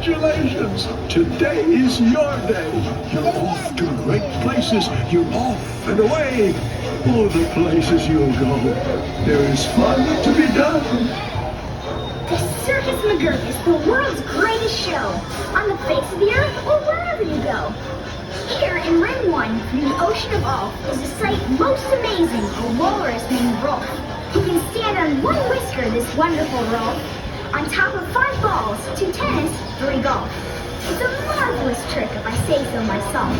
Congratulations! Today is your day. You're off to great places. You're off and away. Oh, the places you'll go. There is fun to be done. The Circus McGurk is the world's greatest show. On the face of the earth or wherever you go. Here in Ring 1, from the ocean of all, is a sight most amazing, a walrus named Rolf. He can stand on one whisker, this wonderful Rolf. On top of 5 balls, 2 tennis, 3 golf. It's a marvelous trick if I say so myself.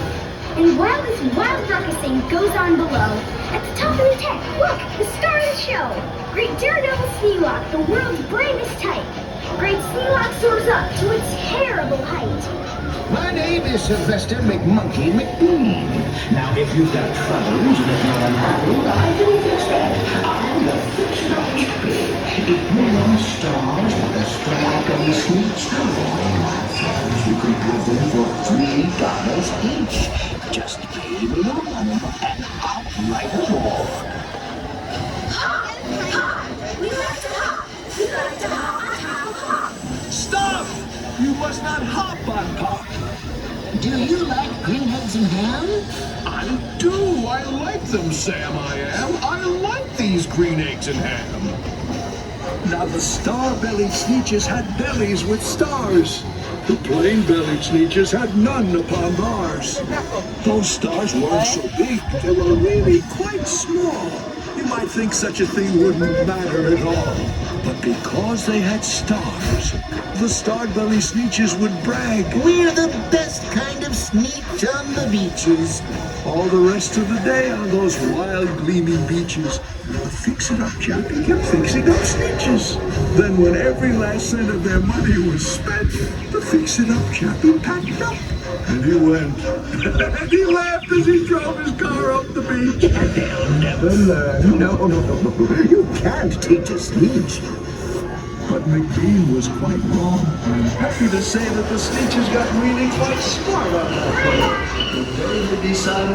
And while this wild ruckusing goes on below, at the top of the tent, look, the star of the show. Great Daredevil Sneelock, the world's bravest type. Great Sneelock soars up to a terrible height. My name is Sylvester McMonkey McBean. Now, if you've got troubles and if you're unhappy, I can fix that. I'm the fix-it-up champion. If you want stars with a strap and a sweet story, my friends, you can have them for $3 each. Just pay me the money and I'll write them off. Hop! Hop! We like to hop! We like to hop, hop, hop! Stop! You must not hop on Pop. Do you like green eggs and ham? I do. I like them, Sam, I am. I like these green eggs and ham. Now, the star-bellied Sneetches had bellies with stars. The plain-bellied Sneetches had none upon theirs. Those stars weren't so big. They were really quite small. You might think such a thing wouldn't matter at all. But because they had stars, the star-bellied Sneetches would brag. We're the best kind of sneetch on the beaches. All the rest of the day on those wild, gleaming beaches, the fix-it-up chappie kept fixing up Sneetches. Then when every last cent of their money was spent, the fix-it-up chappie packed up. And he went. And he laughed as he drove his car up the beach. And they'll never learn. No. You can't teach a sneetch. But McBean was quite wrong. I'm happy to say that the Sneetches got really quite smart on that point. They decided